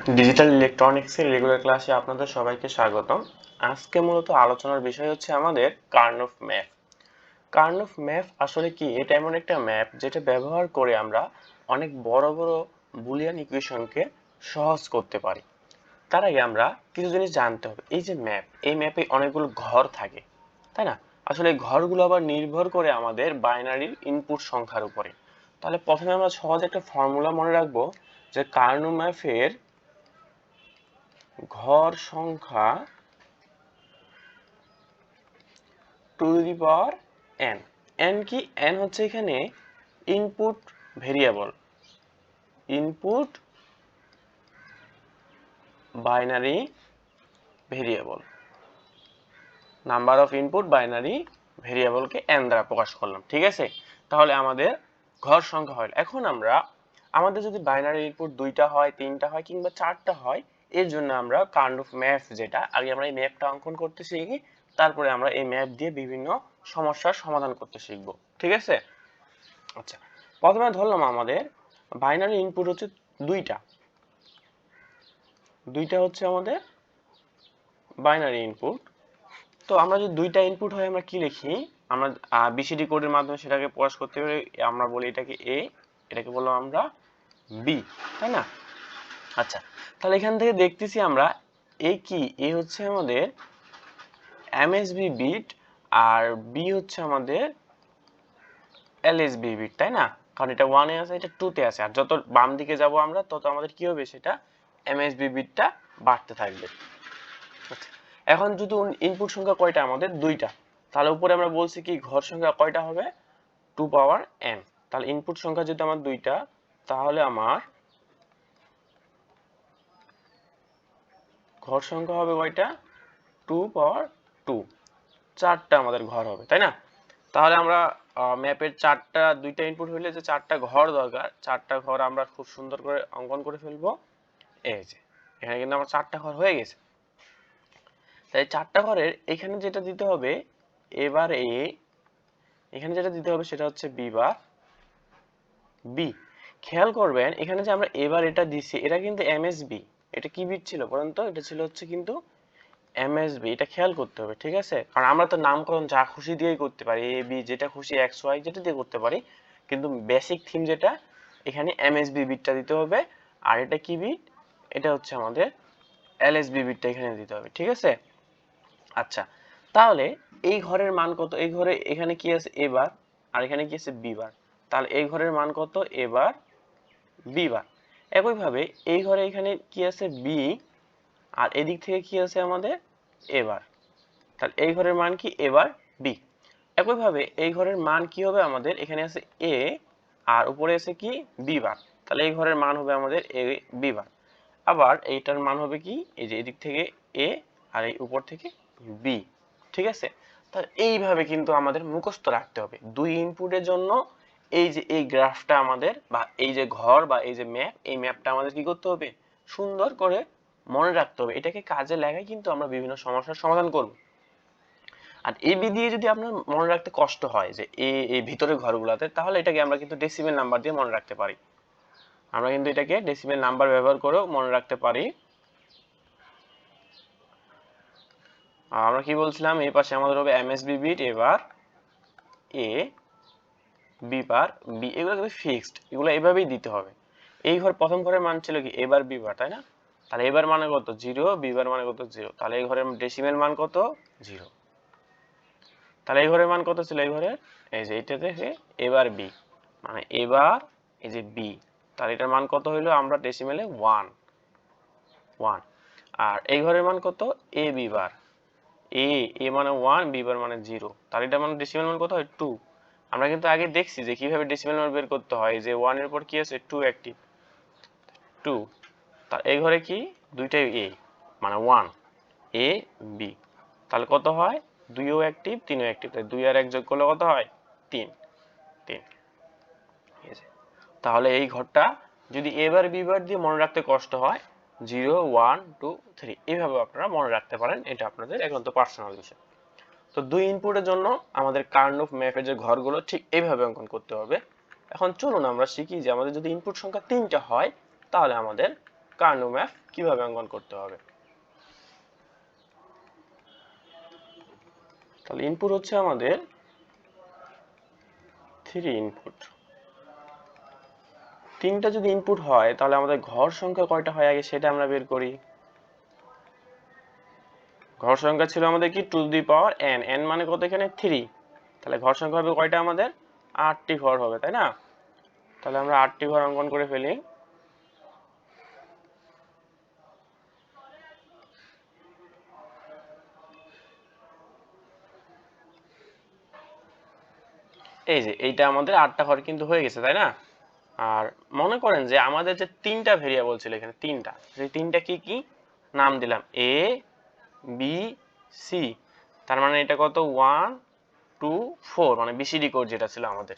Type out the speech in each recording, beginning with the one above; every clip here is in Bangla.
ডিজিটাল ইলেকট্রনিক্সের রেগুলার ক্লাসে আপনাদের সবাইকে স্বাগতম। আজকে মূলত আলোচনার বিষয় হচ্ছে আমাদের কার্নফ ম্যাপ। কার্নফ ম্যাপ আসলে কি? এটা এমন একটা ম্যাপ যেটা ব্যবহার করে আমরা অনেক বড় বড় বুলিয়ান ইকুয়েশনকে সহজ করতে পারি। তার আগে আমরা কিছু জিনিস জানতে হবে। এই যে ম্যাপ, এই ম্যাপে অনেকগুলো ঘর থাকে, তাই না? আসলে এই ঘরগুলো আবার নির্ভর করে আমাদের বাইনারির ইনপুট সংখ্যার উপরে। তাহলে প্রথমে আমরা সহজ একটা ফর্মুলা মনে রাখবো যে কার্নো ম্যাপের ঘর সংখ্যা to the power n। n কি? n হচ্ছে এখানে input variable, input binary variable, number of input binary ভেরিয়েবলকে n দ্বারা প্রকাশ করলাম, ঠিক আছে? তাহলে আমাদের ঘর সংখ্যা হল। এখন আমরা আমাদের যদি বাইনারি ইনপুট দুইটা হয়, তিনটা হয় কিংবা চারটা হয়, এর জন্য আমরা কাইন্ড অফ ম্যাপ, যেটা আগে আমরা এই ম্যাপটা অঙ্কন করতে শিখি, তারপরে আমরা এই ম্যাপ দিয়ে বিভিন্ন সমস্যার সমাধান করতে শিখব, ঠিক আছে? আচ্ছা, প্রথমে ধরলাম আমাদের বাইনারি ইনপুট হচ্ছে দুইটা, হচ্ছে আমাদের বাইনারি ইনপুট। তো আমরা যদি দুইটা ইনপুট হয় আমরা কি লিখি? আমরা বিসিডি কোডের মাধ্যমে সেটাকে প্রকাশ করতে পারি। আমরা বলি এটাকে এ, এটাকে বললাম আমরা বি, তাই না? আচ্ছা, তাহলে এখান থেকে দেখতেছি আমরা এ কি? এ হচ্ছে আমাদের এমএসবি বিট আর বি হচ্ছে আমাদের এলএসবি বিট, তাই না? কারণ এটা 1 এ আছে, এটা 2 তে আছে, আর যত বাম দিকে যাব আমরা তত আমাদের কি হবে? সেটা এমএসবি বিটটা বাড়তে থাকবে। আচ্ছা, এখন যদি ইনপুট সংখ্যা কয়টা? আমাদের দুইটা। তাহলে উপরে আমরা বলছি কি ঘর সংখ্যা কয়টা হবে? 2 পাওয়ার n। তাহলে ইনপুট সংখ্যা যদি আমার দুইটা, তাহলে আমার ঘর সংখ্যা হবে কয়টা? 2 পাওয়ার 2। চারটা আমাদের ঘর হবে, তাই না? তাহলে আমরা ম্যাপের দুইটা ইনপুট হইলে যে চারটা ঘর দরকার, চারটা ঘর আমরা খুব সুন্দর করে অঙ্কন করে ফেলবো। এই যে এখানে কিন্তু আমার চারটা ঘর হয়ে গেছে। তাই চারটা ঘরের এখানে যেটা দিতে হবে, এবার এখানে যেটা দিতে হবে সেটা হচ্ছে বি বার বি। খেয়াল করবেন এখানে যে আমরা এবার এটা দিছি, এটা কিন্তু এমএসবি। এটা কি বিট ছিল বলেন তো? এটা ছিল হচ্ছে কিন্তু এমএসবি। এটা খেয়াল করতে হবে, ঠিক আছে? কারণ আমরা তো নামকরণ যা খুশি দিয়েই করতে পারি, এ বি যেটা খুশি, এক্স ওয়াই যেটা দিয়ে করতে পারি, কিন্তু বেসিক থিম যেটা, এখানে এমএসবি বিটটা দিতে হবে। আর এটা কি বিট? এটা হচ্ছে আমাদের এলএসবি বিটটা এখানে দিতে হবে, ঠিক আছে? আচ্ছা, তাহলে এই ঘরের মান কত? এই ঘরে এখানে কি আছে? এবার, আর এখানে কি আছে? B bar. তাহলে এই ঘরের মান কত? এবার বি বার। একইভাবে এই ঘরে এখানে কি আছে? বি, আর এদিক থেকে কি আছে আমাদের? এবার। তাহলে এই ঘরের মান কি? এবার বি। একইভাবে এই ঘরের মান কি হবে আমাদের? এখানে আছে এ, আর উপরে আছে কি? B bar. তাহলে এই ঘরের মান হবে আমাদের এ বি বার। আবার এইটার মান হবে কি? এই যে এদিক থেকে এ, আর এই উপর থেকে বি, ঠিক আছে? তাহলে এইভাবে কিন্তু আমাদের মুখস্থ রাখতে হবে দুই ইনপুটের জন্য। এই যে এই গ্রাফটা আমাদের, বা এই যে ঘর, বা এই যে ম্যাপ, এই ম্যাপটা আমাদের কি করতে হবে? সুন্দর করে মনে রাখতে হবে। এটাকে কাজে লাগাই কিন্তু আমরা বিভিন্ন সমস্যার সমাধান করব। আর এ বি দিয়ে যদি আপনার মনে রাখতে কষ্ট হয় যে এই ভিতরের ঘরগুলোতে, তাহলে এটাকে আমরা কিন্তু ডেসিমেল নাম্বার দিয়ে মনে রাখতে পারি। আমরা কিন্তু এটাকে ডেসিমেল নাম্বার ব্যবহার করেও মনে রাখতে পারি। আমরা কি বলছিলাম? এই পাশে আমাদের হবে এমএসবি বিট, এবার এ, বি বার বি। এগুলো কিন্তু ফিক্সড, এগুলো এভাবেই দিতে হবে। এই ঘর প্রথম ঘরের মান ছিল কি? এবার বি বার, তাই না? তাহলে এবার মানে কত? 0, বি বার মানে কত? 0। তাহলে এই ঘরের ডেসিমেল মান কত? 0। তাহলে এই ঘরের মান কত ছিল? এই ঘরের, এই যে এইটা থেকে এবার বি, মানে এবার এই যে বি, তাহলে এটার মান কত হইলো? আমরা ডেসিমেলে 1। আর এই ঘরের মান কত? এ বি বার, এ মানে 1, বি বার মানে 0। তাহলে এটা মানে ডেসিমেল মান কত হয়? 2। আমরা কিন্তু আগে দেখছি যে কিভাবে ডেসিমেল মান বের করতে হয়। যে 1 এর পর কি আছে? 2 অ্যাক্টিভ, 2। তার এই ঘরে কি? দুইটাই এ, মানে 1, এ বি। তাহলে কত হয়? 2 ও অ্যাক্টিভ, 3 ও অ্যাক্টিভ। তাই 2 আর 1 যোগ করলে কত হয়? 3। তাহলে এই ঘরটা যদি এবার বিবার দিয়ে মনে রাখতে কষ্ট হয়, 0, 1, 2, 3 এইভাবে আপনারা মনে রাখতে পারেন। এটা আপনাদের একান্ত পার্সোনাল বিষয়। তো দুই ইনপুটের জন্য আমাদের কার্নফ ম্যাপের যে ঘরগুলো ঠিক এইভাবে অঙ্কন করতে হবে। এখন চলুন আমরা শিখি যে আমাদের যদি ইনপুট সংখ্যা 3টা হয়, তাহলে আমাদের কার্নো ম্যাপ কিভাবে অঙ্কন করতে হবে। তাহলে ইনপুট হচ্ছে আমাদের 3 ইনপুট। 3টা যদি ইনপুট হয় তাহলে আমাদের ঘর সংখ্যা কয়টা হয় আগে সেটা আমরা বের করি। ঘর সংখ্যা ছিল আমাদের কি 2n, n মানে কত এখানে 3, তাহলে ঘর সংখ্যা হবে কয়টা আমাদের 8টি ঘর হবে, তাই না? তাহলে আমরা 8টি ঘর অঙ্কন করে ফেলি। এই যে এইটা আমাদের 8টা ঘর কিন্তু হয়ে গেছে, তাই না? আর মনে করেন যে আমাদের যে 3টা ভেরিয়েবল ছিল এখানে 3টা, সেই 3টা কি কি নাম দিলাম a b c, তার মানে এটা কত 1 2 4, মানে বিসিডি কোড যেটা ছিল আমাদের।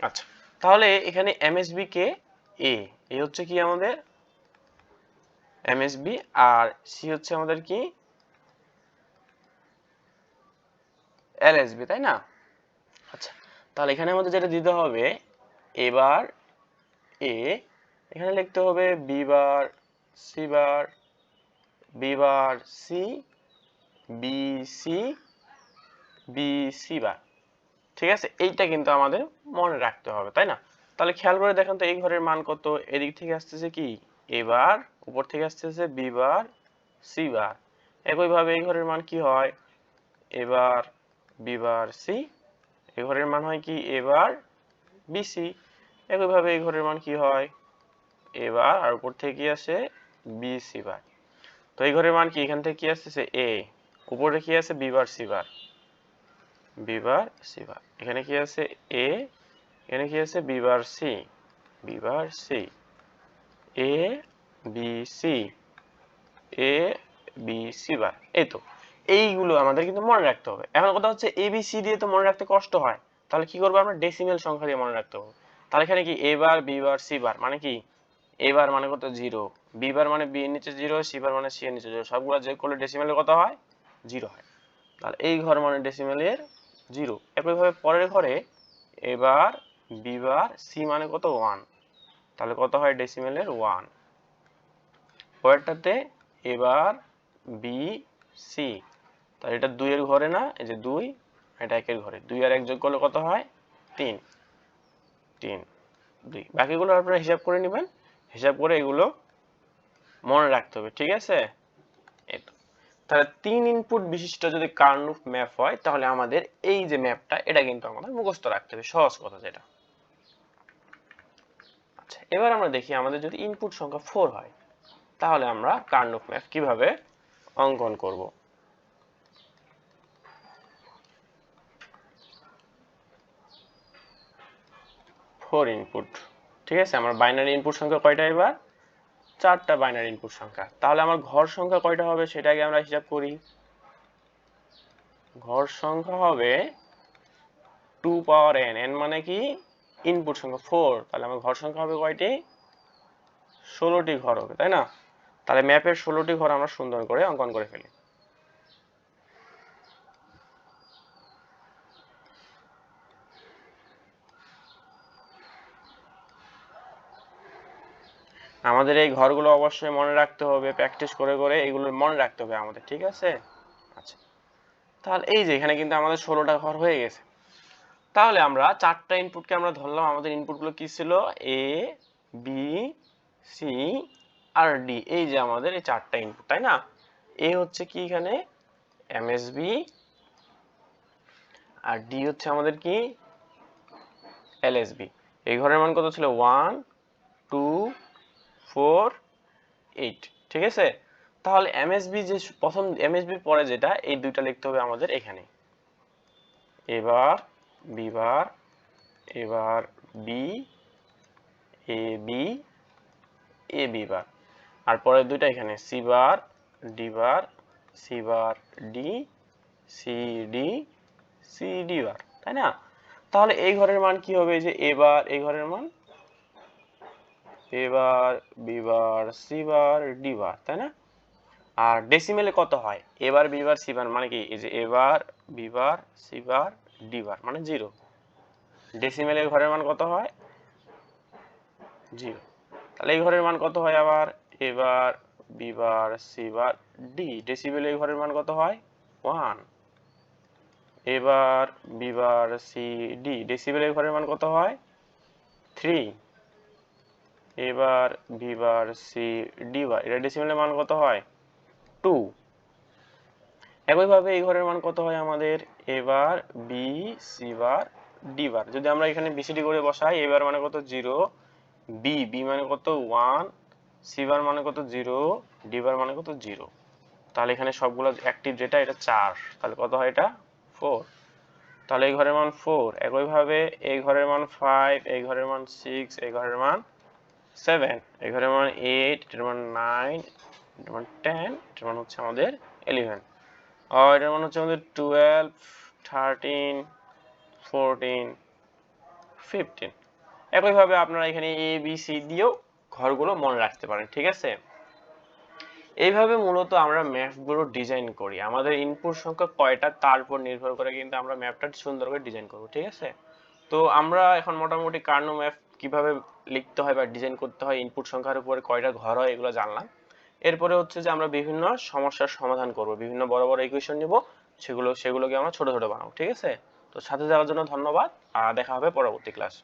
আচ্ছা, তাহলে এখানে এমএসবি কে এ, এই হচ্ছে কি আমাদের এমএসবি, আর সি হচ্ছে আমাদের কি এলএসবি, তাই না? আচ্ছা, তাহলে এখানে আমাদের যেটা দিতে হবে এবার এ, এখানে লিখতে হবে B bar C bar, B bar C, B C, B C bar. ঠিক আছে, এইটা কিন্তু আমাদের মনে রাখতে হবে, তাই না? তাহলে খেয়াল করে দেখেন তো এই ঘরের মান কত, এদিক থেকে আসতেছে কি এবার, উপর থেকে আসতেছে বি বার সি বার। একইভাবে এই ঘরের মান কি হয় এবার বি বার সি, এই ঘরের মান হয় কি এবার বিসি। একইভাবে এই ঘরের মান কি হয় এবার, আর উপর থেকে কি আসে বিসি বার। তো এই ঘরের মান কি এখান থেকে কি আসতেছে এ, উপরে কি আছে B bar C bar, B bar C bar, এখানে কি আছে এ, এখানে কি আছে B bar C, B bar C, A B C, A B C bar. এই তো এইগুলো আমাদের কিন্তু মনে রাখতে হবে। এখন কথা হচ্ছে এ বি সি দিয়ে তো মনে রাখতে কষ্ট হয়, তাহলে কি করবো আমরা ডেসিমেল সংখ্যা দিয়ে মনে রাখতে হবে। তাহলে এখানে কি এ বার বি বার সি বার মানে কি এ বার মানে কত 0, বি বার মানে বি এর নিচে 0, সি বার মানে সি এর নিচে 0, সবগুলো যোগ করলে ডেসিমেলে কত হয় 0 হয়। তাহলে এই ঘর মানে ডেসিমেলের 0। একইভাবে পরের ঘরে এবার বি বার সি মানে কত 1, তাহলে কত হয় ডেসিমেলের 1। পরেরটাতে এবার বি সি, তাহলে এটা 2 এর ঘরে না, এই যে 2, এটা 1 এর ঘরে, 2 আর 1 যোগ করলে কত হয় 3, 3 2। বাকিগুলো আপনারা হিসাব করে নেবেন, হিসাব করে এগুলো মনে রাখতে হবে, ঠিক আছে? এই তো, তাহলে 3 ইনপুট বিশিষ্ট যদি কার্নফ ম্যাপ হয় তাহলে আমাদের এই যে ম্যাপটা এটা কিন্তু আমাদের মুখস্থ রাখতে হবে, সহজ কথা যেটা। আচ্ছা, এবার আমরা দেখি আমাদের যদি ইনপুট সংখ্যা 4 হয় তাহলে আমরা কার্নফ ম্যাপ কিভাবে অঙ্কন করব। 4 ইনপুট, ঠিক আছে, আমার বাইনারি ইনপুট সংখ্যা কয়টা এবার 4টা বাইনারি ইনপুট সংখ্যা। তাহলে আমার ঘর সংখ্যা কয়টা হবে সেটা আগে আমরা হিসাব করি। ঘর সংখ্যা হবে 2 পাওয়ার n, n মানে কি ইনপুট সংখ্যা 4, তাহলে আমার ঘর সংখ্যা হবে কয়টি 16টি ঘর হবে, তাই না? তাহলে ম্যাপের 16টি ঘর আমরা সুন্দর করে অঙ্কন করে ফেলি। আমাদের এই ঘরগুলো অবশ্যই মনে রাখতে হবে, প্র্যাকটিস করে করে এগুলো মনে রাখতে হবে আমাদের, ঠিক আছে? আচ্ছা, তাহলে এই যে এখানে কিন্তু আমাদের 16টা ঘর হয়ে গেছে। তাহলে আমরা 4টা ইনপুটকে আমরা ধরলাম, আমাদের ইনপুটগুলো কি ছিল এ বি সি আর ডি, এই যে আমাদের এই 4টা ইনপুট, তাই না? এ হচ্ছে কি এখানে এমএসবি, আর ডি হচ্ছে আমাদের কি এলএসবি। এই ঘরের মান কত ছিল 1 2 4 8, ঠিক আছে? তাহলে এমএসবি যে প্রথম এমএসবির পরে যেটা এই দুইটা লিখতে হবে আমাদের এখানে, এবার বি বার, এবার B A B A B bar, আর পরের দুইটা এখানে C bar D bar, C bar D, C D, C D bar, তাই না? তাহলে এই ঘরের মান কি হবে, এই যে এবার এই ঘরের মান এবার B bar C bar D bar, তাই না? আর ডেসিমেলে কত হয় এবার বি বার সি বার মানে কি এই যে এবার B bar C bar D bar মানে 0, ডেসিমেলের ঘরের মান কত হয় 0। তাহলে এই ঘরের মান কত হয় আবার, a bar, b bar, c bar, d। Decibel এই ঘরের মান কত হয় 1। a bar, b bar, c, d। Decibel এই ঘরের মান কত হয় 3। a bar, b bar, c, d বার। এটা ডেসিবেলের মান কত হয় 2। একইভাবে এই ঘরের মান কত হয় আমাদের, a bar, b, c bar, d বার। যদি আমরা এখানে বিসিডি করে বসাই, a বার মানে কত 0, b মানে কত 1, c বার মানে কত 0, d বার মানে কত 0। তাহলে এখানে সবগুলো অ্যাক্টিভ যেটা এটা 4, তাহলে কত হয় এটা 4। তাহলে এই ঘরের মান 4। একইভাবে এই ঘরের মান 5, এই ঘরের মান 6, এই ঘরের মান 7, এই ঘরের মান 8, এটার মান 9, এটার মান 10, এটার মান হচ্ছে আমাদের 11। আর এটার মান হচ্ছে আমাদের 12, 13, 14, 15। একইভাবে আপনারা এখানে এ বি সি দিয়েও ঘরগুলো মনে রাখতে পারেন, ঠিক আছে। এইভাবে মূলত আমরা ম্যাপগুলো ডিজাইন করি। আমাদের ইনপুট সংখ্যা কয়টা তার উপর নির্ভর করে কিন্তু আমরা ম্যাপটা সুন্দর করে ডিজাইন করব, ঠিক আছে। তো আমরা এখন মোটামুটি কার্নো ম্যাপ কিভাবে লিখতে হয় বা ডিজাইন করতে হয়, ইনপুট সংখ্যার উপরে কয়টা ঘর হয় এগুলো জানলাম। এরপরে হচ্ছে যে আমরা বিভিন্ন সমস্যার সমাধান করব, বিভিন্ন বড় বড় ইকুয়েশন নিব, সেগুলোকে আমরা ছোট ছোট বানাবো, ঠিক আছে। তো সাথে যাওয়ার জন্য ধন্যবাদ, দেখা হবে পরবর্তী ক্লাস।